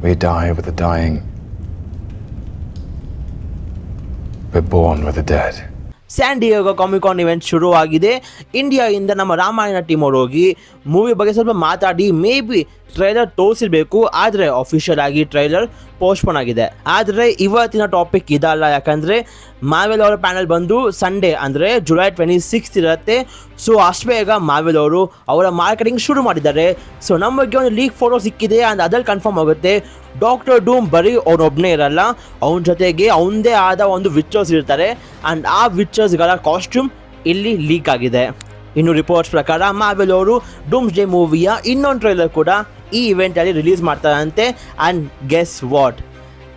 We die with the dying. We're born with the dead. San Diego Comic Con event ಶುರುವಾಗಿದೆ. ಇಂಡಿಯಾದಿಂದ ನಮ್ಮ Ramayana team ಅವರು ಹೋಗಿ ಮೂವಿ ಬಗ್ಗೆ ಸ್ವಲ್ಪ ಮಾತಾಡಿ ಮೇ ಬಿ ಟ್ರೈಲರ್ ತೋರಿಸಿರ್ಬೇಕು, ಆದರೆ ಅಫಿಷಿಯಲ್ ಆಗಿ ಟ್ರೈಲರ್ ಪೋಸ್ಟ್ಪೋನ್ ಆಗಿದೆ. ಆದರೆ ಇವತ್ತಿನ ಟಾಪಿಕ್ ಇದಲ್ಲ, ಯಾಕಂದರೆ ಮಾರ್ವೆಲ್ ಅವರ ಪ್ಯಾನಲ್ ಬಂದು ಸಂಡೇ ಅಂದರೆ ಜುಲೈ 26 ಇರುತ್ತೆ. ಸೊ ಅಷ್ಟು ಬೇಗ ಮಾರ್ವೆಲ್ ಅವರು ಅವರ ಮಾರ್ಕೆಟಿಂಗ್ ಶುರು ಮಾಡಿದ್ದಾರೆ. ಸೊ ನಮಗೆ ಒಂದು ಲೀಕ್ ಫೋಟೋ ಸಿಕ್ಕಿದೆ, ಆ್ಯಂಡ್ ಅದ್ರಲ್ಲಿ ಕನ್ಫರ್ಮ್ ಆಗುತ್ತೆ ಡಾಕ್ಟರ್ ಡೂಮ್ ಬರೀ ಅವನೊಬ್ಬನೇ ಇರಲ್ಲ, ಅವನ ಜೊತೆಗೆ ಅವನದೇ ಆದ ಒಂದು ವಿಚರ್ಸ್ ಇರ್ತಾರೆ, ಆ್ಯಂಡ್ ಆ ವಿಚರ್ಸ್ಗಳ ಕಾಸ್ಟ್ಯೂಮ್ ಇಲ್ಲಿ ಲೀಕ್ ಆಗಿದೆ. ಇನ್ನು ರಿಪೋರ್ಟ್ಸ್ ಪ್ರಕಾರ ಮಾರ್ವೆಲ್ ಅವರು ಡೂಮ್ಸ್ ಡೇ ಮೂವಿಯ ಇನ್ನೊಂದು ಟ್ರೈಲರ್ ಕೂಡ ಈ ಇವೆಂಟಲ್ಲಿ ರಿಲೀಸ್ ಮಾಡ್ತಾರಂತೆ. ಆ್ಯಂಡ್ ಗೆಸ್ ವಾಟ್,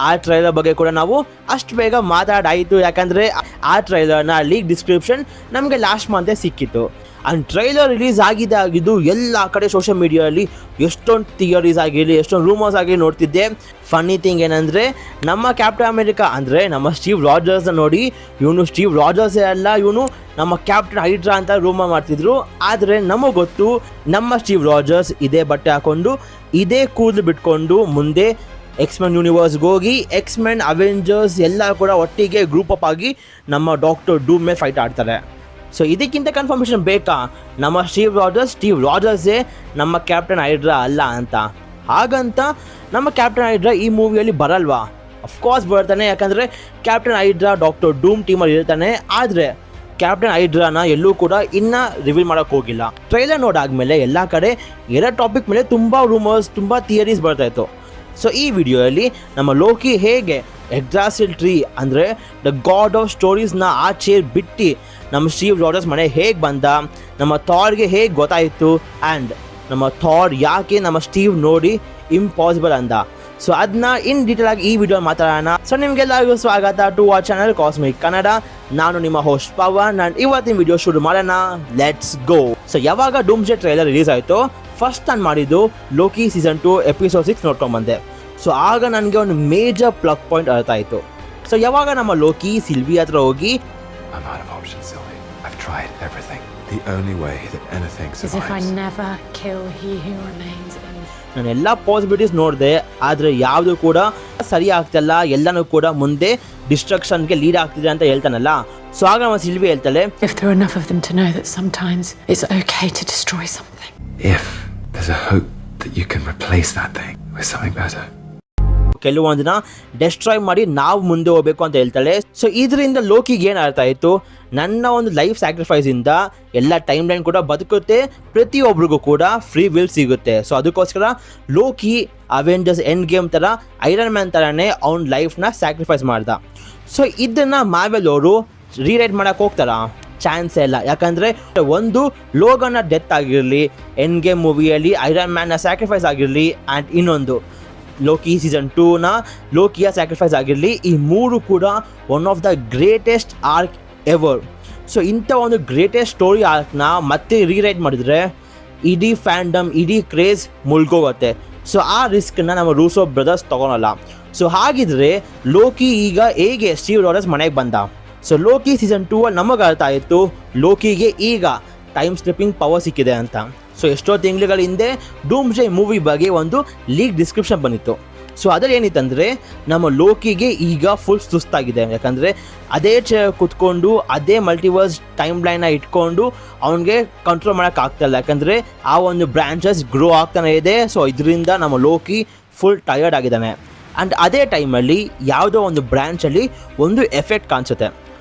ಆ ಟ್ರೈಲರ್ ಬಗ್ಗೆ ಕೂಡ ನಾವು ಅಷ್ಟು ಬೇಗ ಮಾತಾಡಾಯಿತು, ಯಾಕಂದರೆ ಆ ಟ್ರೈಲರ್ನ ಲೀಕ್ ಡಿಸ್ಕ್ರಿಪ್ಷನ್ ನಮಗೆ ಲಾಸ್ಟ್ ಮಂತೇ ಸಿಕ್ಕಿತ್ತು. ಆ್ಯಂಡ್ ಟ್ರೈಲರ್ ರಿಲೀಸ್ ಆಗಿದ್ದು ಎಲ್ಲ ಕಡೆ ಸೋಷಿಯಲ್ ಮೀಡಿಯಾದಲ್ಲಿ ಎಷ್ಟೊಂದು ಥಿಯರೀಸ್ ಆಗಿರಲಿ, ಎಷ್ಟೊಂದು ರೂಮರ್ಸ್ ಆಗಿರಲಿ ನೋಡ್ತಿದ್ದೆ. ಫನ್ನಿ ಥಿಂಗ್ ಏನಂದರೆ ನಮ್ಮ ಕ್ಯಾಪ್ಟನ್ ಅಮೆರಿಕಾ ಅಂದರೆ ನಮ್ಮ ಸ್ಟೀವ್ ರಾಜರ್ಸ್ನ ನೋಡಿ ಇವನು ಸ್ಟೀವ್ ರಾಜರ್ಸೇ ಅಲ್ಲ, ಇವನು ನಮ್ಮ ಕ್ಯಾಪ್ಟನ್ ಹೈಡ್ರಾ ಅಂತ ರೂಮರ್ ಮಾಡ್ತಿದ್ರು. ಆದರೆ ನಮಗೆ ಗೊತ್ತು ನಮ್ಮ ಸ್ಟೀವ್ ರಾಜರ್ಸ್ ಇದೇ ಬಟ್ಟೆ ಹಾಕ್ಕೊಂಡು ಇದೇ ಕೂದಲು ಬಿಟ್ಕೊಂಡು ಮುಂದೆ ಎಕ್ಸ್ಮೆನ್ ಯೂನಿವರ್ಸ್ಗೆ ಹೋಗಿ ಎಕ್ಸ್ಮೆನ್ ಅವೆಂಜರ್ಸ್ ಎಲ್ಲ ಕೂಡ ಒಟ್ಟಿಗೆ ಗ್ರೂಪ್ ಅಪ್ ಆಗಿ ನಮ್ಮ ಡಾಕ್ಟರ್ ಡೂಮ್ ಮೇಲೆ ಫೈಟ್ ಆಡ್ತಾರೆ. ಸೊ ಇದಕ್ಕಿಂತ ಕನ್ಫರ್ಮೇಷನ್ ಬೇಕಾ ನಮ್ಮ ಸ್ಟೀವ್ ರಾಜರ್ಸೇ ನಮ್ಮ ಕ್ಯಾಪ್ಟನ್ ಹೈಡ್ರಾ ಅಲ್ಲ ಅಂತ? ಹಾಗಂತ ನಮ್ಮ ಕ್ಯಾಪ್ಟನ್ ಹೈಡ್ರಾ ಈ ಮೂವಿಯಲ್ಲಿ ಬರಲ್ವಾ? ಅಫ್ಕೋರ್ಸ್ ಬರ್ತಾನೆ, ಯಾಕಂದರೆ ಕ್ಯಾಪ್ಟನ್ ಹೈಡ್ರಾ ಡಾಕ್ಟರ್ ಡೂಮ್ ಟೀಮಲ್ಲಿ ಇರ್ತಾನೆ. ಆದರೆ ಕ್ಯಾಪ್ಟನ್ ಹೈಡ್ರಾನ ಎಲ್ಲೂ ಕೂಡ ಇನ್ನೂ ರಿವೀಲ್ ಮಾಡೋಕ್ಕೆ ಹೋಗಿಲ್ಲ. ಟ್ರೈಲರ್ ನೋಡಾದ್ಮೇಲೆ ಎಲ್ಲ ಕಡೆ ಎರಡು ಟಾಪಿಕ್ ಮೇಲೆ ತುಂಬ ರೂಮರ್ಸ್, ತುಂಬ ಥಿಯರೀಸ್ ಬರ್ತಾಯಿತ್ತು. ಸೊ ಈ ವಿಡಿಯೋಯಲ್ಲಿ ನಮ್ಮ ಲೋಕಿ ಹೇಗೆ ಎಕ್ಸಾಸಿಲ್ ಟ್ರೀ ಅಂದರೆ ದ ಗಾಡ್ ಆಫ್ ಸ್ಟೋರೀಸ್ನ ಆಚೆ ಬಿಟ್ಟು ನಮ್ಮ ಸ್ಟೀವ್ ರಾಜರ್ಸ್ ಮನೆ ಹೇಗೆ ಬಂದ, ನಮ್ಮ ಥಾರ್ಗೆ ಹೇಗೆ ಗೊತ್ತಾಯಿತು, ಆ್ಯಂಡ್ ನಮ್ಮ ಥಾರ್ ಯಾಕೆ ನಮ್ಮ ಸ್ಟೀವ್ ನೋಡಿ ಇಂಪಾಸಿಬಲ್ ಅಂದ. ಸೊ ಅದನ್ನ ಇನ್ ಡೀಟೇಲ್ ಆಗಿ ಈ ವಿಡಿಯೋ ಮಾತಾಡೋಣ. ಸೊ ನಿಮಗೆಲ್ಲರಿಗೂ ಸ್ವಾಗತ to our channel cosmic Kannada. ನಾನು ನಿಮ್ಮ ಹೋಸ್ಟ್ ಪವನ್, ನಾನು ಇವತ್ತಿನ ವಿಡಿಯೋ ಶುರು ಮಾಡೋಣ. Let's go. ಸೊ ಯಾವಾಗ ಡೂಮ್ಸ್ ಡೇ ಟ್ರೈಲರ್ ರಿಲೀಸ್ ಆಯಿತು, ಫಸ್ಟ್ ನಾನು ಮಾಡಿದ್ದು ಲೋಕಿ ಸೀಸನ್ 2 ಎಪಿಸೋಡ್ 6 ನೋಡ್ಕೊಂಡ್ಬಂದೆ. ಸೊ ಆಗ ನನಗೆ ಒಂದು ಮೇಜರ್ ಪ್ಲಗ್ ಪಾಯಿಂಟ್ ಅರ್ಥ ಆಯಿತು. ಸೊ ಯಾವಾಗ ನಮ್ಮ ಲೋಕಿ ಸಿಲ್ವಿ ಹತ್ರ ಹೋಗಿ I'm out of options, Sylvie. I've tried everything. The only way that anything survives is if I never kill he who remains in. ನಾನು ಎಲ್ಲ ಪಾಸಿಬಿಲಿಟೀಸ್ ನೋಡಿದೆ, ಆದರೆ ಯಾವುದು ಕೂಡ ಸರಿ ಆಗ್ತಿಲ್ಲ, ಎಲ್ಲನೂ ಕೂಡ ಮುಂದೆ ಡಿಸ್ಟ್ರಕ್ಷನ್ಗೆ ಲೀಡ್ ಆಗ್ತಿದೆ ಅಂತ ಹೇಳ್ತಾನಲ್ಲ. ಸೊ ಆಗ ನಮ್ಮ ಸಿಲ್ವಿ ಹೇಳ್ತಾಳೆ, If there are enough of them to know that sometimes it's okay to destroy something. If there's a hope that you can replace that thing with something better. ಕೆಲವೊಂದನ್ನ ಡೆಸ್ಟ್ರಾಯ್ ಮಾಡಿ ನಾವು ಮುಂದೆ ಹೋಗ್ಬೇಕು ಅಂತ ಹೇಳ್ತಾಳೆ. ಸೊ ಇದರಿಂದ ಲೋಕಿಗೆ ಏನು ಅರ್ಥ ಆಯಿತು, ನನ್ನ ಒಂದು ಲೈಫ್ ಸ್ಯಾಕ್ರಿಫೈಸಿಂದ ಎಲ್ಲ ಟೈಮ್ ಲೈನ್ ಕೂಡ ಬದುಕುತ್ತೆ, ಪ್ರತಿಯೊಬ್ಬರಿಗೂ ಕೂಡ ಫ್ರೀ ವಿಲ್ ಸಿಗುತ್ತೆ. ಸೊ ಅದಕ್ಕೋಸ್ಕರ ಲೋಕಿ ಅವೆಂಜರ್ಸ್ ಎಂಡ್ ಗೇಮ್ ಥರ ಐರನ್ ಮ್ಯಾನ್ ಥರನೇ ಅವ್ನ ಲೈಫ್ನ ಸ್ಯಾಕ್ರಿಫೈಸ್ ಮಾಡ್ದ. ಸೊ ಇದನ್ನು ಮಾರ್ವೆಲ್ ಅವರು ರೀರೈಟ್ ಮಾಡೋಕ್ಕೆ ಹೋಗ್ತಾರ? ಚಾನ್ಸೇ ಇಲ್ಲ. ಯಾಕಂದರೆ ಒಂದು ಲೋಗನ್ನ ಡೆತ್ ಆಗಿರಲಿ, ಎಂಡ್ ಗೇಮ್ ಮೂವಿಯಲ್ಲಿ ಐರನ್ ಮ್ಯಾನ್ನ ಸ್ಯಾಕ್ರಿಫೈಸ್ ಆಗಿರಲಿ, ಆ್ಯಂಡ್ ಇನ್ನೊಂದು ಲೋಕಿ ಸೀಸನ್ 2ನ ಲೋಕಿಯ ಸ್ಯಾಕ್ರಿಫೈಸ್ ಆಗಿರಲಿ, ಈ ಮೂರು ಕೂಡ one of the greatest arc ever. So ಇಂಥ ಒಂದು ಗ್ರೇಟೆಸ್ಟ್ ಸ್ಟೋರಿ ಆರ್ಕ್ನ ಮತ್ತೆ ರೀರೈಟ್ ಮಾಡಿದರೆ ಇಡೀ ಫ್ಯಾಂಡಮ್, ಇಡೀ ಕ್ರೇಜ್ ಮುಳ್ಗೋಗುತ್ತೆ. ಸೊ ಆ ರಿಸ್ಕನ್ನ ನಮ್ಮ ರೂಸೋ ಬ್ರದರ್ಸ್ ತೊಗೊಳಲ್ಲ. ಸೊ ಹಾಗಿದ್ರೆ ಲೋಕಿ ಈಗ ಹೇಗೆ ಸ್ಟೀವ್ ರಾಜರ್ಸ್ ಮನೆಗೆ ಬಂದ? ಸೊ ಲೋಕಿ ಸೀಸನ್ 2 ನಮಗೆ ಅರ್ಥ ಆಯಿತು ಲೋಕಿಗೆ ಈಗ ಟೈಮ್ ಸ್ಲಿಪ್ಪಿಂಗ್ ಪವರ್ ಸಿಕ್ಕಿದೆ ಅಂತ. ಸೊ ಎಷ್ಟೋ ತಿಂಗಳುಗಳ ಹಿಂದೆ ಡೂಮ್ಸ್ ಡೇ ಮೂವಿ ಬಗ್ಗೆ ಒಂದು ಲೀಕ್ ಡಿಸ್ಕ್ರಿಪ್ಷನ್ ಬಂದಿತ್ತು. ಸೊ ಅದರಲ್ಲಿ ಏನಿತ್ತಂದರೆ ನಮ್ಮ ಲೋಕಿಗೆ ಈಗ ಫುಲ್ ಸುಸ್ತಾಗಿದೆ, ಯಾಕಂದರೆ ಅದೇ ಕೂತ್ಕೊಂಡು ಅದೇ ಮಲ್ಟಿವರ್ಸ್ ಟೈಮ್ ಲೈನ್ನ ಇಟ್ಕೊಂಡು ಅವನಿಗೆ ಕಂಟ್ರೋಲ್ ಮಾಡೋಕ್ಕಾಗ್ತಾಯಿಲ್ಲ, ಯಾಕಂದರೆ ಆ ಒಂದು ಬ್ರಾಂಚಸ್ ಗ್ರೋ ಆಗ್ತಾನೆ ಇದೆ. ಸೊ ಇದರಿಂದ ನಮ್ಮ ಲೋಕಿ ಫುಲ್ ಟಯರ್ಡ್ ಆಗಿದ್ದಾನೆ. ಆ್ಯಂಡ್ ಅದೇ ಟೈಮಲ್ಲಿ ಯಾವುದೋ ಒಂದು ಬ್ರ್ಯಾಂಚಲ್ಲಿ ಒಂದು ಎಫೆಕ್ಟ್ ಕಾಣಿಸುತ್ತೆ.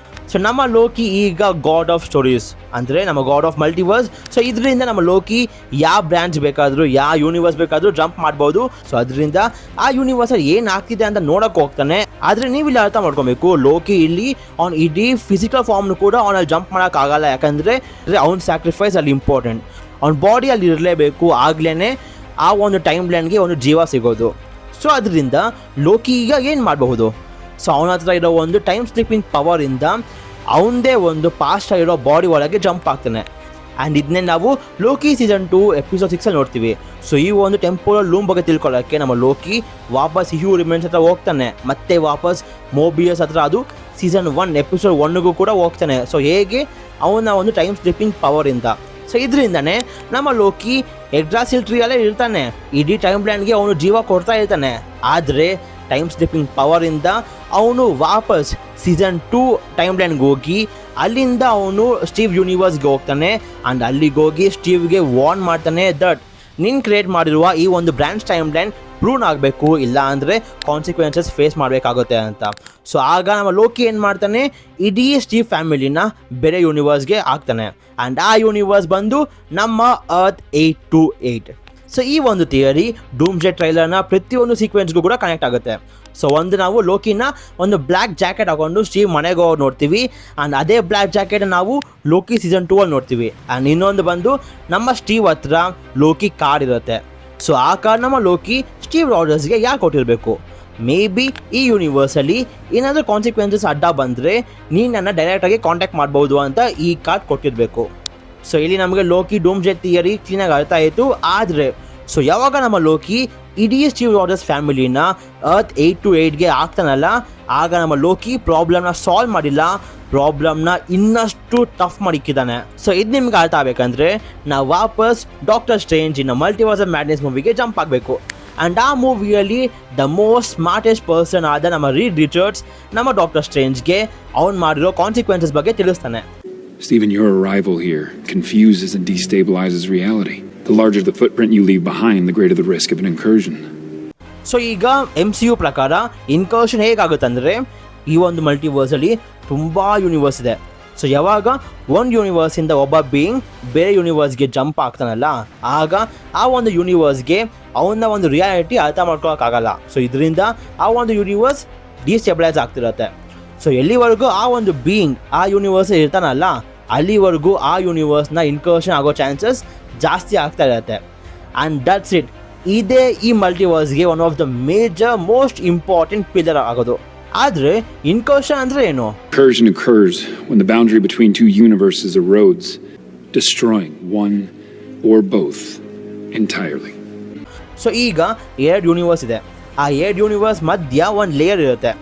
ಸೊ ನಮ್ಮ ಲೋಕಿ ಈಗ ಗಾಡ್ ಆಫ್ ಸ್ಟೋರೀಸ್ ಅಂದರೆ ನಮ್ಮ ಗಾಡ್ ಆಫ್ ಮಲ್ಟಿವರ್ಸ್. ಸೊ ಇದರಿಂದ ನಮ್ಮ ಲೋಕಿ ಯಾವ ಬ್ರಾಂಚ್ ಬೇಕಾದರೂ, ಯಾವ ಯೂನಿವರ್ಸ್ ಬೇಕಾದರೂ ಜಂಪ್ ಮಾಡ್ಬೋದು. ಸೊ ಅದರಿಂದ ಆ ಯೂನಿವರ್ಸಲ್ಲಿ ಏನು ಆಗ್ತಿದೆ ಅಂತ ನೋಡೋಕ್ಕೆ ಹೋಗ್ತಾನೆ. ಆದರೆ ನೀವಿಲ್ಲಿ ಅರ್ಥ ಮಾಡ್ಕೊಬೇಕು, ಲೋಕಿ ಇಲ್ಲಿ ಅವ್ನು ಇಡೀ ಫಿಸಿಕಲ್ ಫಾರ್ಮ್ನು ಕೂಡ ಅವನಲ್ಲಿ ಜಂಪ್ ಮಾಡೋಕ್ಕಾಗಲ್ಲ, ಯಾಕಂದರೆ ಅವ್ನ ಸ್ಯಾಕ್ರಿಫೈಸ್ ಅಲ್ಲಿ ಇಂಪಾರ್ಟೆಂಟ್. ಅವ್ನ ಬಾಡಿ ಅಲ್ಲಿ ಇರಲೇಬೇಕು, ಆಗಲೇ ಆ ಒಂದು ಟೈಮ್ ಲೈನ್ಗೆ ಒಂದು ಜೀವ ಸಿಗೋದು. ಸೊ ಅದರಿಂದ ಲೋಕಿ ಈಗ ಏನು ಮಾಡಬಹುದು? ಸೊ ಅವನ ಹತ್ರ ಇರೋ ಒಂದು ಟೈಮ್ ಸ್ಲಿಪ್ಪಿಂಗ್ ಪವರಿಂದ ಅವನದೇ ಒಂದು ಪಾಸ್ಟ್ ಆಗಿರೋ ಬಾಡಿ ಒಳಗೆ ಜಂಪ್ ಆಗ್ತಾನೆ. ಆ್ಯಂಡ್ ಇದನ್ನೇ ನಾವು ಲೋಕಿ ಸೀಸನ್ 2 ಎಪಿಸೋಡ್ 6 ನೋಡ್ತೀವಿ. ಸೊ ಈ ಒಂದು ಟೆಂಪೋರಲ್ ಲೂಮ್ ಬಗ್ಗೆ ತಿಳ್ಕೊಳ್ಳೋಕ್ಕೆ ನಮ್ಮ ಲೋಕಿ ವಾಪಸ್ ಹ್ಯೂ ರಿಮೆನ್ಸ್ ಹತ್ರ ಹೋಗ್ತಾನೆ, ಮತ್ತೆ ವಾಪಸ್ ಮೋಬಿಯಸ್ ಹತ್ರ, ಅದು ಸೀಸನ್ 1 ಎಪಿಸೋಡ್ 1ಗೂ ಕೂಡ ಹೋಗ್ತಾನೆ. ಸೊ ಹೇಗೆ ಅವನ ಒಂದು ಟೈಮ್ ಸ್ಲಿಪ್ಪಿಂಗ್ ಪವರಿಂದ. ಸೊ ಇದರಿಂದನೇ ನಮ್ಮ ಲೋಕಿ ಎಗ್ಡ್ರಾಸಿಲ್ ಟ್ರೀಯಲ್ಲೇ ಇರ್ತಾನೆ, ಇಡೀ ಟೈಮ್ ಲೈನ್ಗೆ ಅವನು ಜೀವ ಕೊಡ್ತಾ ಇರ್ತಾನೆ. ಆದರೆ ಟೈಮ್ ಸ್ಲಿಪ್ಪಿಂಗ್ ಪವರಿಂದ ಅವನು ವಾಪಸ್ ಸೀಸನ್ 2 ಟೈಮ್ ಲೈನ್ಗೆ ಹೋಗಿ ಅಲ್ಲಿಂದ ಅವನು ಸ್ಟೀವ್ ಯೂನಿವರ್ಸ್ಗೆ ಹೋಗ್ತಾನೆ. ಆ್ಯಂಡ್ ಅಲ್ಲಿಗೆ ಹೋಗಿ ಸ್ಟೀವ್ಗೆ ವಾರ್ನ್ ಮಾಡ್ತಾನೆ ದಟ್ ನೀನು ಕ್ರಿಯೇಟ್ ಮಾಡಿರುವ ಈ ಒಂದು ಬ್ರಾಂಚ್ ಟೈಮ್ ಲೈನ್ ಪ್ರೂನ್ ಆಗಬೇಕು, ಇಲ್ಲ ಅಂದರೆ ಕಾನ್ಸಿಕ್ವೆನ್ಸಸ್ ಫೇಸ್ ಮಾಡಬೇಕಾಗುತ್ತೆ ಅಂತ. ಸೊ ಆಗ ನಮ್ಮ ಲೋಕಿ ಏನು ಮಾಡ್ತಾನೆ, ಇಡೀ ಸ್ಟೀವ್ ಫ್ಯಾಮಿಲಿನ ಬೇರೆ ಯೂನಿವರ್ಸ್ಗೆ ಹಾಕ್ತಾನೆ. ಆ್ಯಂಡ್ ಆ ಯೂನಿವರ್ಸ್ ಬಂದು ನಮ್ಮ ಅರ್ತ್ 828. ಸೊ ಈ ಒಂದು ಥಿಯರಿ ಡೂಮ್ಸ್ಡೇ ಟ್ರೈಲರ್ನ ಪ್ರತಿಯೊಂದು ಸೀಕ್ವೆನ್ಸ್ಗೂ ಕೂಡ ಕನೆಕ್ಟ್ ಆಗುತ್ತೆ. ಸೊ ಒಂದು ನಾವು ಲೋಕಿನ ಒಂದು ಬ್ಲ್ಯಾಕ್ ಜಾಕೆಟ್ ಹಾಕೊಂಡು ಸ್ಟೀವ್ ಮನೆಗೆ ಹೋಗಿ ನೋಡ್ತೀವಿ. ಆ್ಯಂಡ್ ಅದೇ ಬ್ಲ್ಯಾಕ್ ಜಾಕೆಟ್ ನಾವು ಲೋಕಿ ಸೀಸನ್ 2 ಅಲ್ಲಿ ನೋಡ್ತೀವಿ. ಆ್ಯಂಡ್ ಇನ್ನೊಂದು ಬಂದು ನಮ್ಮ ಸ್ಟೀವ್ ಹತ್ರ ಲೋಕಿ ಕಾರ್ ಇರುತ್ತೆ. ಸೊ ಆ ಕಾರ್ ನಮ್ಮ ಲೋಕಿ ಸ್ಟೀವ್ ರಾಜರ್ಸ್ಗೆ ಯಾಕೆ ಕೊಟ್ಟಿರಬೇಕು? ಮೇ ಬಿ ಈ ಯೂನಿವರ್ಸಲ್ಲಿ ಏನಾದರೂ ಕಾನ್ಸಿಕ್ವೆನ್ಸಸ್ ಅಡ್ಡ ಬಂದರೆ ನೀನು ನನ್ನ ಡೈರೆಕ್ಟಾಗಿ ಕಾಂಟ್ಯಾಕ್ಟ್ ಮಾಡ್ಬೋದು ಅಂತ ಈ ಕಾರ್ಡ್ ಕೊಟ್ಟಿರಬೇಕು. ಸೊ ಇಲ್ಲಿ ನಮಗೆ ಲೋಕಿ ಡೂಮ್ಸ್ಡೇ ಥಿಯರಿ ಕ್ಲೀನಾಗಿ ಅರ್ಥ ಆಯಿತು. ಆದರೆ ಸೊ ಯಾವಾಗ ನಮ್ಮ ಲೋಕಿ ಇಡೀ ಸ್ಟೀವ್ ರಾಜರ್ಸ್ ಫ್ಯಾಮಿಲಿನ ಅರ್ತ್ 828ಗೆ ಆಗ್ತಾನಲ್ಲ, ಆಗ ನಮ್ಮ ಲೋಕಿ ಪ್ರಾಬ್ಲಮ್ನ ಸಾಲ್ವ್ ಮಾಡಿಲ್ಲ, ಪ್ರಾಬ್ಲಮ್ನ ಇನ್ನಷ್ಟು ಟಫ್ ಮಾಡಿಕ್ಕಿದ್ದಾನೆ. ಸೊ ಇದು ನಿಮ್ಗೆ ಅರ್ಥ ಆಗಬೇಕಂದ್ರೆ ನಾವು ವಾಪಸ್ Doctor Strange in Multiverse of Madness ಮೂವಿಗೆ ಜಂಪ್ ಆಗಬೇಕು. ಆ್ಯಂಡ್ ಆ ಮೂವಿಯಲ್ಲಿ ದ ಮೋಸ್ಟ್ ಸ್ಮಾರ್ಟೆಸ್ಟ್ ಪರ್ಸನ್ ಆದ ನಮ್ಮ ರೀಡ್ ರಿಚರ್ಡ್ಸ್ ನಮ್ಮ ಡಾಕ್ಟರ್ ಸ್ಟ್ರೇಂಜ್ಗೆ ಅವ್ನು ಮಾಡಿರೋ ಕಾನ್ಸಿಕ್ವೆನ್ಸಸ್ ಬಗ್ಗೆ ತಿಳಿಸ್ತಾನೆ. Stephen, your arrival here confuses and destabilizes reality. The larger the footprint you leave behind, the greater the risk of an incursion. So ಈಗ MCU ಪ್ರಕಾರ ಇನ್ಕರ್ಷನ್ ಹೇಗಾಗುತ್ತಂದರೆ, ಈ ಒಂದು ಮಲ್ಟಿವರ್ಸಲ್ಲಿ ತುಂಬ ಯೂನಿವರ್ಸ್ ಇದೆ. ಸೊ ಯಾವಾಗ ಒಂದು ಯೂನಿವರ್ಸಿಂದ ಒಬ್ಬ ಬೀಯಿಂಗ್ ಬೇರೆ ಯೂನಿವರ್ಸ್ಗೆ ಜಂಪ್ ಆಗ್ತಾನಲ್ಲ, ಆಗ ಆ ಒಂದು ಯೂನಿವರ್ಸ್ಗೆ ಅವನ ಒಂದು ರಿಯಾಲಿಟಿ ಅರ್ಥ ಮಾಡ್ಕೊಳಕ್ಕಾಗಲ್ಲ. ಸೊ ಇದರಿಂದ ಆ ಒಂದು ಯೂನಿವರ್ಸ್ ಡಿಸ್ಟೆಬಿಲೈಸ್ ಆಗ್ತಿರತ್ತೆ. ಸೊ ಎಲ್ಲಿವರೆಗೂ ಆ ಒಂದು ಬೀಯಿಂಗ್ ಆ ಯೂನಿವರ್ಸ್ ಇರ್ತಾನಲ್ಲ, ಅಲ್ಲಿವರೆಗೂ ಆ ಯೂನಿವರ್ಸ್ನ ಇನ್ಕರ್ಷನ್ ಆಗೋ ಚಾನ್ಸಸ್ ಜಾಸ್ತಿ ಆಗ್ತಾ ಇರುತ್ತೆ. And that's it. ಇದೇ ಈ ಮಲ್ಟಿವರ್ಸ್ಗೆ one of the major most important pillar ಆಗೋದು. ಆದರೆ ಇನ್ಕರ್ಷನ್ ಅಂದರೆ ಏನು? Incursion occurs when the boundary between two universes erodes, destroying one or both entirely. So ಈಗ 2 ಯೂನಿವರ್ಸ್ ಇದೆ. ಆ 2 ಯೂನಿವರ್ಸ್ ಮಧ್ಯ ಒಂದು ಲೇಯರ್ ಇರುತ್ತೆ.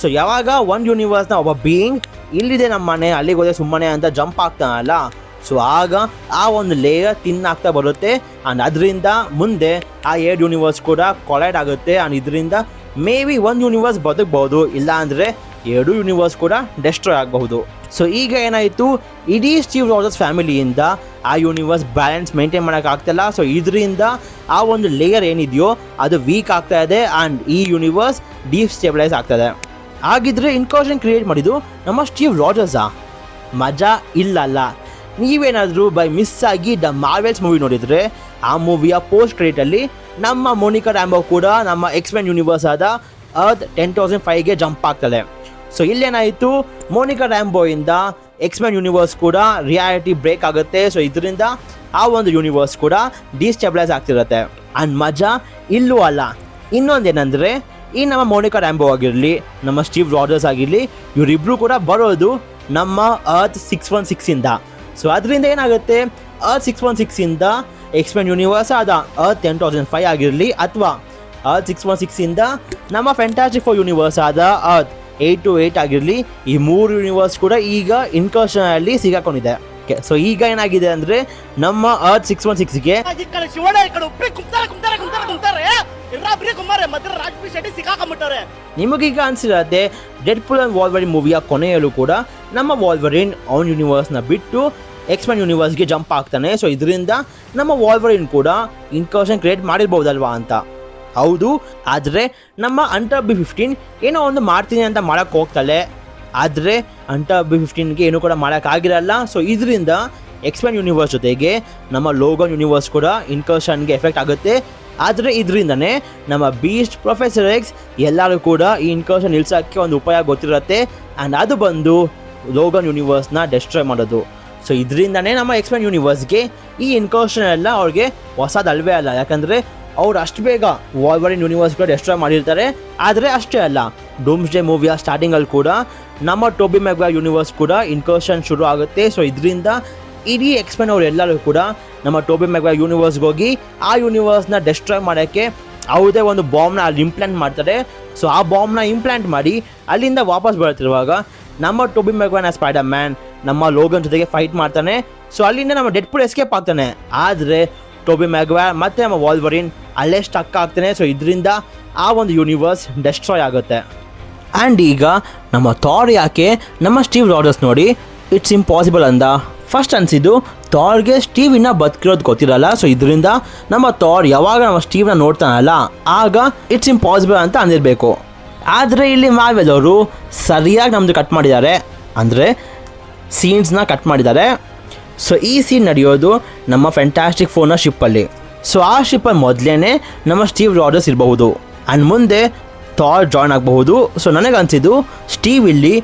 ಸೊ ಯಾವಾಗ ಒಂದು ಯೂನಿವರ್ಸ್ನ ಒಬ್ಬ ಬೀಯಿಂಗ್ ಇಲ್ಲಿದೆ ನಮ್ಮ ಮನೆ, ಅಲ್ಲಿಗೆ ಹೋದೆ ಸುಮ್ಮನೆ ಅಂತ ಜಂಪ್ ಆಗ್ತಾನಲ್ಲ, ಸೊ ಆಗ ಆ ಒಂದು ಲೇಯರ್ ತಿನ್ನಾಗ್ತಾ ಬರುತ್ತೆ. ಆ್ಯಂಡ್ ಅದರಿಂದ ಮುಂದೆ ಆ 2 ಯೂನಿವರ್ಸ್ ಕೂಡ ಕೊಲೈಡ್ ಆಗುತ್ತೆ. ಆ್ಯಂಡ್ ಇದರಿಂದ ಮೇ ಬಿ ಒಂದು ಯೂನಿವರ್ಸ್ ಬದುಕಬಹುದು, ಇಲ್ಲ ಅಂದರೆ 2 ಯೂನಿವರ್ಸ್ ಕೂಡ ಡೆಸ್ಟ್ರಾಯ್ ಆಗಬಹುದು. ಸೊ ಈಗ ಏನಾಯಿತು, ಇಡೀ ಸ್ಟೀವ್ ರಾಜರ್ಸ್ ಫ್ಯಾಮಿಲಿಯಿಂದ ಆ ಯೂನಿವರ್ಸ್ ಬ್ಯಾಲೆನ್ಸ್ ಮೇಂಟೈನ್ ಮಾಡೋಕ್ಕಾಗ್ತಿಲ್ಲ. ಸೊ ಇದರಿಂದ ಆ ಒಂದು ಲೇಯರ್ ಏನಿದೆಯೋ ಅದು ವೀಕ್ ಆಗ್ತಾ ಇದೆ. ಆ್ಯಂಡ್ ಈ ಯೂನಿವರ್ಸ್ ಡಿಸ್ಟೆಬಿಲೈಸ್ ಆಗ್ತದೆ. ಹಾಗಿದ್ರೆ ಇನ್ಕರ್ಷನ್ ಕ್ರಿಯೇಟ್ ಮಾಡಿದ್ದು ನಮ್ಮ ಸ್ಟೀವ್ ರಾಜರ್ಸಾ? ಮಜಾ ಇಲ್ಲಲ್ಲ. ನೀವೇನಾದರೂ ಬೈ ಮಿಸ್ ಆಗಿ ದ ಮಾರ್ವೆಲ್ಸ್ ಮೂವಿ ನೋಡಿದರೆ, ಆ ಮೂವಿಯ ಪೋಸ್ಟ್ ಕ್ರೆಡಿಟಲ್ಲಿ ನಮ್ಮ ಮೋನಿಕಾ ರ್ಯಾಂಬೋ ಕೂಡ ನಮ್ಮ ಎಕ್ಸ್ಮೆನ್ ಯೂನಿವರ್ಸ್ ಆದ ಅರ್ತ್ 10,005ಗೆ ಜಂಪ್ ಆಗ್ತದೆ. ಸೊ ಇಲ್ಲೇನಾಯಿತು, ಮೋನಿಕಾ ರ್ಯಾಂಬೋಯಿಂದ ಎಕ್ಸ್ಮೆನ್ ಯೂನಿವರ್ಸ್ ಕೂಡ ರಿಯಾಲಿಟಿ ಬ್ರೇಕ್ ಆಗುತ್ತೆ. ಸೊ ಇದರಿಂದ ಆ ಒಂದು ಯೂನಿವರ್ಸ್ ಕೂಡ ಡಿಸ್ಟೆಬಿಲೈಸ್ ಆಗ್ತಿರುತ್ತೆ. ಆ್ಯಂಡ್ ಮಜಾ ಇಲ್ಲೂ ಅಲ್ಲ. ಇನ್ನೊಂದೇನೆಂದರೆ, ಈ ನಮ್ಮ ಮೋನಿಕಾ ರ್ಯಾಂಬೋ ಆಗಿರಲಿ, ನಮ್ಮ ಸ್ಟೀವ್ ರಾಜರ್ಸ್ ಆಗಿರಲಿ, ಇವರಿಬ್ಬರು ಕೂಡ ಬರೋದು ನಮ್ಮ ಅರ್ತ್ 616ಇಂದ. ಸೊ ಅದರಿಂದ ಏನಾಗುತ್ತೆ, ಅರ್ತ್ 616ಇಂದ ಎಕ್ಸ್ಮೆನ್ ಯೂನಿವರ್ಸ್ ಆದ ಅರ್ತ್ 10,005 ಆಗಿರಲಿ, ಅಥವಾ ಅರ್ತ್ 616ಇಂದ ನಮ್ಮ ಫ್ಯಾಂಟಾಸ್ಟಿಕ್ ಫೋರ್ ಯೂನಿವರ್ಸ್ ಆದ ಅರ್ತ್ 828 ಆಗಿರಲಿ, ಈ 3 ಯೂನಿವರ್ಸ್ ಕೂಡ ಈಗ ಇನ್ಕರ್ಷನಲ್ಲಿ ಸಿಗಾಕೊಂಡಿದೆ. ಸೊ ಈಗ ಏನಾಗಿದೆ ಅಂದರೆ, ನಮ್ಮ ಅರ್ತ್ 616ಗೆ ನಿಮಗೀಗ ಅನ್ಸಿರತ್ತೆ ಡೆಡ್ಪೂಲ್ ಅಂಡ್ ವಾಲ್ವರಿನ್ ಮೂವಿಯ ಕೊನೆಯಲ್ಲೂ ಕೂಡ ನಮ್ಮ ವಾಲ್ವರಿನ್ ಅವನ ಯೂನಿವರ್ಸ್ನ ಬಿಟ್ಟು ಎಕ್ಸ್ಮೆನ್ ಯೂನಿವರ್ಸ್ಗೆ ಜಂಪ್ ಆಗ್ತಾನೆ. ಸೊ ಇದರಿಂದ ನಮ್ಮ ವಾಲ್ವರಿನ್ ಕೂಡ ಇನ್ಕರ್ಷನ್ ಕ್ರಿಯೇಟ್ ಮಾಡಿರ್ಬೋದಲ್ವಾ ಅಂತ. ಹೌದು, ಆದರೆ ನಮ್ಮ ಅಂಟರ್ B15 ಏನೋ ಒಂದು ಮಾಡ್ತೀನಿ ಅಂತ ಮಾಡೋಕ್ಕೆ ಹೋಗ್ತಾಳೆ, ಆದರೆ ಅಂಟರ್ B15ಗೆ ಏನೂ ಕೂಡ ಮಾಡೋಕ್ಕಾಗಿರಲ್ಲ. ಸೊ ಇದರಿಂದ ಎಕ್ಸ್ಮೆನ್ ಯೂನಿವರ್ಸ್ ಜೊತೆಗೆ ನಮ್ಮ ಲೋಗನ್ ಯೂನಿವರ್ಸ್ ಕೂಡ ಇನ್ಕರ್ಷನ್ಗೆ ಎಫೆಕ್ಟ್ ಆಗುತ್ತೆ. ಆದರೆ ಇದರಿಂದನೇ ನಮ್ಮ ಬೀಸ್ಟ್, ಪ್ರೊಫೆಸರ್ ಎಕ್ಸ್ ಎಲ್ಲರೂ ಕೂಡ ಈ ಇನ್ಕರ್ಷನ್ ನಿಲ್ಸೋಕ್ಕೆ ಒಂದು ಉಪಾಯ ಗೊತ್ತಿರುತ್ತೆ. ಆ್ಯಂಡ್ ಅದು ಬಂದು ಲೋಗನ್ ಯೂನಿವರ್ಸ್ನ ಡೆಸ್ಟ್ರಾಯ್ ಮಾಡೋದು. ಸೊ ಇದರಿಂದನೇ ನಮ್ಮ ಎಕ್ಸ್ಮೆನ್ ಯೂನಿವರ್ಸ್ಗೆ ಈ ಇನ್ಕರ್ಷನ್ ಎಲ್ಲ ಅವ್ರಿಗೆ ಹೊಸದಲ್ವೇ ಅಲ್ಲ. ಯಾಕಂದರೆ ಅವ್ರು ಅಷ್ಟು ಬೇಗ ವಾಲ್ವರಿನ್ ಯೂನಿವರ್ಸ್ ಕೂಡ ಡೆಸ್ಟ್ರಾಯ್ ಮಾಡಿರ್ತಾರೆ. ಆದರೆ ಅಷ್ಟೇ ಅಲ್ಲ, ಡೂಮ್ಸ್ಡೇ ಮೂವಿಯ ಸ್ಟಾರ್ಟಿಂಗಲ್ಲಿ ಕೂಡ ನಮ್ಮ ಟೋಬಿ ಮ್ಯಾಗ್ವೈರ್ ಯೂನಿವರ್ಸ್ ಕೂಡ ಇನ್ಕರ್ಷನ್ ಶುರು ಆಗುತ್ತೆ. ಸೊ ಇದರಿಂದ ಇಡೀ ಎಕ್ಸ್ಮೆನ್ ಅವ್ರು ಎಲ್ಲರೂ ಕೂಡ ನಮ್ಮ ಟೋಬಿ ಮ್ಯಾಗ್ವೈರ್ ಯೂನಿವರ್ಸ್ಗೆ ಹೋಗಿ ಆ ಯೂನಿವರ್ಸ್ನ ಡೆಸ್ಟ್ರಾಯ್ ಮಾಡೋಕ್ಕೆ ಯಾವುದೇ ಒಂದು ಬಾಂಬ್ನ ಅಲ್ಲಿ ಇಂಪ್ಲಾಂಟ್ ಮಾಡ್ತಾರೆ. ಸೊ ಆ ಬಾಂಬ್ನ ಇಂಪ್ಲಾಂಟ್ ಮಾಡಿ ಅಲ್ಲಿಂದ ವಾಪಸ್ ಬರ್ತಿರುವಾಗ ನಮ್ಮ ಟೋಬಿ ಮ್ಯಾಗ್ವೈರ್ನ ಸ್ಪೈಡರ್ ಮ್ಯಾನ್, ನಮ್ಮ ಲೋಗನ್ ಜೊತೆಗೆ ಫೈಟ್ ಮಾಡ್ತಾನೆ. ಸೊ ಅಲ್ಲಿಂದ ನಮ್ಮ ಡೆಡ್ಪೂಲ್ ಎಸ್ಕೇಪ್ ಆಗ್ತಾನೆ. ಆದರೆ ಟೋಬಿ ಮ್ಯಾಗ್ವೈರ್ ಮತ್ತು ನಮ್ಮ ವಾಲ್ವರಿನ್ ಅಲ್ಲೇ ಸ್ಟಕ್ ಆಗ್ತಾನೆ. ಸೊ ಇದರಿಂದ ಆ ಒಂದು ಯೂನಿವರ್ಸ್ ಡೆಸ್ಟ್ರಾಯ್ ಆಗುತ್ತೆ. ಆ್ಯಂಡ್ ಈಗ ನಮ್ಮ ಥಾರ್ ಯಾಕೆ ನಮ್ಮ ಸ್ಟೀವ್ ರಾಜರ್ಸ್ ನೋಡಿ ಇಟ್ಸ್ ಇಂಪಾಸಿಬಲ್ ಅಂದ. ಫಸ್ಟ್ ಅನಿಸಿದ್ದು ಥಾರ್ಗೆ ಸ್ಟೀವ್ ಇನ್ನೂ ಬದುಕಿರೋದು ಗೊತ್ತಿರಲ್ಲ. ಸೊ ಇದರಿಂದ ನಮ್ಮ ಥಾರ್ ಯಾವಾಗ ನಮ್ಮ ಸ್ಟೀವ್ನ ನೋಡ್ತಾನಲ್ಲ ಆಗ ಇಟ್ಸ್ ಇಂಪಾಸಿಬಲ್ ಅಂತ ಅಂದಿರಬೇಕು. ಆದರೆ ಇಲ್ಲಿ ಮಾರ್ವೆಲ್ ಅವರು ಸರಿಯಾಗಿ ನಮ್ಮದು ಕಟ್ ಮಾಡಿದ್ದಾರೆ, ಅಂದರೆ ಸೀನ್ಸ್ನ ಕಟ್ ಮಾಡಿದ್ದಾರೆ. ಸೊ ಈ ಸೀನ್ ನಡೆಯೋದು ನಮ್ಮ ಫ್ಯಾಂಟಾಸ್ಟಿಕ್ ಫೋರ್ನ ಶಿಪ್ಪಲ್ಲಿ. ಸೊ ಆ ಶಿಪ್ಪಲ್ಲಿ ಮೊದಲೇ ನಮ್ಮ ಸ್ಟೀವ್ ರಾಜರ್ಸ್ ಇರಬಹುದು ಆ್ಯಂಡ್ ಮುಂದೆ ಥಾರ್ ಜಾಯ್ನ್ ಆಗಬಹುದು. ಸೊ ನನಗನ್ಸಿದ್ದು ಸ್ಟೀವ್ ಇಲ್ಲಿ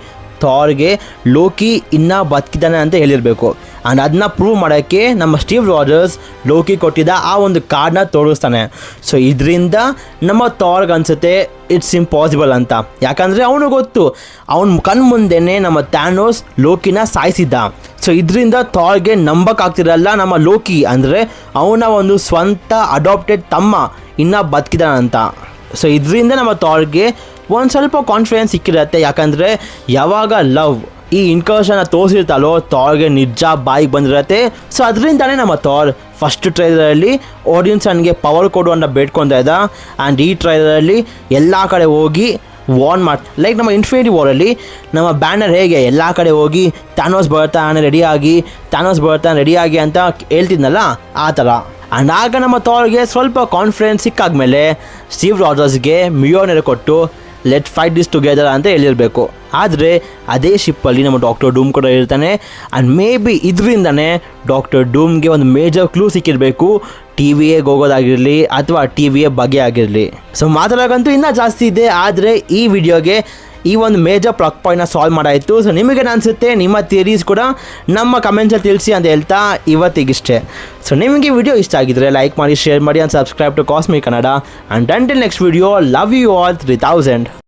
ಥಾರ್ಗೆ ಲೋಕಿ ಇನ್ನೂ ಬದುಕಿದ್ದಾನೆ ಅಂತ ಹೇಳಿರಬೇಕು. ಆ್ಯಂಡ್ ಅದನ್ನ ಪ್ರೂವ್ ಮಾಡೋಕ್ಕೆ ನಮ್ಮ ಸ್ಟೀವ್ ರಾಜರ್ಸ್ ಲೋಕಿ ಕೊಟ್ಟಿದ್ದ ಆ ಒಂದು ಕಾರ್ಡ್ನ ತೋರಿಸ್ತಾನೆ. ಸೊ ಇದರಿಂದ ನಮ್ಮ ಥಾರ್ಗೆ ಅನಿಸುತ್ತೆ ಇಟ್ಸ್ ಇಂಪಾಸಿಬಲ್ ಅಂತ. ಯಾಕಂದರೆ ಅವನು ಗೊತ್ತು, ಅವನ ಕಣ್ಮುಂದೆನೇ ನಮ್ಮ ಥ್ಯಾನೋಸ್ ಲೋಕಿನ ಸಾಯಿಸಿದ್ದ. ಸೊ ಇದರಿಂದ ಥಾರ್ಗೆ ನಂಬಕ್ಕಾಗ್ತಿರಲ್ಲ ನಮ್ಮ ಲೋಕಿ ಅಂದರೆ ಅವನ ಒಂದು ಸ್ವಂತ ಅಡಾಪ್ಟೆಡ್ ತಮ್ಮ ಇನ್ನೂ ಬದುಕಿದಾನಂತ. ಸೊ ಇದರಿಂದ ನಮ್ಮ ಥಾರ್ಗೆ ಒಂದು ಸ್ವಲ್ಪ ಕಾನ್ಫಿಡೆನ್ಸ್ ಸಿಕ್ಕಿರುತ್ತೆ. ಯಾಕಂದರೆ ಯಾವಾಗ ಲವ್ ಈ ಇನ್ಕರ್ಷನ್ನ ತೋರಿಸಿರ್ತಾಲೋ ಥಾರ್ಗೆ ನಿಜ ಬಾಯಿಗೆ ಬಂದಿರುತ್ತೆ. ಸೊ ಅದರಿಂದನೇ ನಮ್ಮ ಥಾರ್ ಫಸ್ಟ್ ಟ್ರೈಲರಲ್ಲಿ ಆಡಿಯನ್ಸ್ ನನಗೆ ಪವರ್ ಕೊಡು ಅಂತ ಬೇಡ್ಕೊತಾ ಇದ್ದ. ಆ್ಯಂಡ್ ಈ ಟ್ರೈಲರಲ್ಲಿ ಎಲ್ಲ ಕಡೆ ಹೋಗಿ ವಾರ್ನ್ ಲೈಕ್ ನಮ್ಮ ಇನ್ಫಿನಿಟಿ ವಾರಲ್ಲಿ ನಮ್ಮ ಬ್ಯಾನರ್ ಹೇಗೆ ಎಲ್ಲ ಕಡೆ ಹೋಗಿ ಥ್ಯಾನೋಸ್ ಬರ್ತಾನೆ ರೆಡಿಯಾಗಿ ಅಂತ ಹೇಳ್ತಿದ್ನಲ್ಲ ಆ ಥರ. ಆ್ಯಂಡ್ ಆಗ ನಮ್ಮ ಥಾರ್ಗೆ ಸ್ವಲ್ಪ ಕಾನ್ಫಿಡೆನ್ಸ್ ಸಿಕ್ಕಾದ್ಮೇಲೆ ಸ್ಟೀವ್ ರಾಜರ್ಸ್ಗೆ ಮಿಯೋನೆರ್ ಕೊಟ್ಟು ಲೆಟ್ ಫೈಟ್ ದಿಸ್ ಟುಗೆದರ್ ಅಂತ ಹೇಳಿರಬೇಕು. ಆದರೆ ಅದೇ ಶಿಪ್ಪಲ್ಲಿ ನಮ್ಮ ಡಾಕ್ಟರ್ ಡೂಮ್ ಕೂಡ ಇರ್ತಾನೆ. ಆ್ಯಂಡ್ ಮೇ ಬಿ ಇದರಿಂದನೇ ಡಾಕ್ಟರ್ ಡೂಮ್ಗೆ ಒಂದು ಮೇಜರ್ ಕ್ಲೂ ಸಿಕ್ಕಿರಬೇಕು, ಟಿ ವಿಗೆ ಹೋಗೋದಾಗಿರಲಿ ಅಥವಾ ಟಿ ವಿಯ ಬಗ್ಗೆ ಆಗಿರಲಿ. ಸೊ ಮಾತಾಡೋಕ್ಕಂತೂ ಇನ್ನೂ ಜಾಸ್ತಿ ಇದೆ, ಆದರೆ ಈ ವಿಡಿಯೋಗೆ ಈ ಒಂದು ಮೇಜರ್ ಪ್ಲಗ್ ಪಾಯಿಂಟ್ನ ಸಾಲ್ವ್ ಮಾಡಾಯಿತು. ಸೊ ನಿಮಗೇನು ಅನಿಸುತ್ತೆ, ನಿಮ್ಮ ಥಿಯರೀಸ್ ಕೂಡ ನಮ್ಮ ಕಮೆಂಟ್ಸಲ್ಲಿ ತಿಳಿಸಿ ಅಂತ ಹೇಳ್ತಾ ಇವತ್ತಿಗಿಷ್ಟೇ. ಸೊ ನಿಮಗೆ ವಿಡಿಯೋ ಇಷ್ಟ ಆಗಿದ್ರೆ ಲೈಕ್ ಮಾಡಿ, ಶೇರ್ ಮಾಡಿ and subscribe to cosmic Kannada. And until next video, love you all 3000.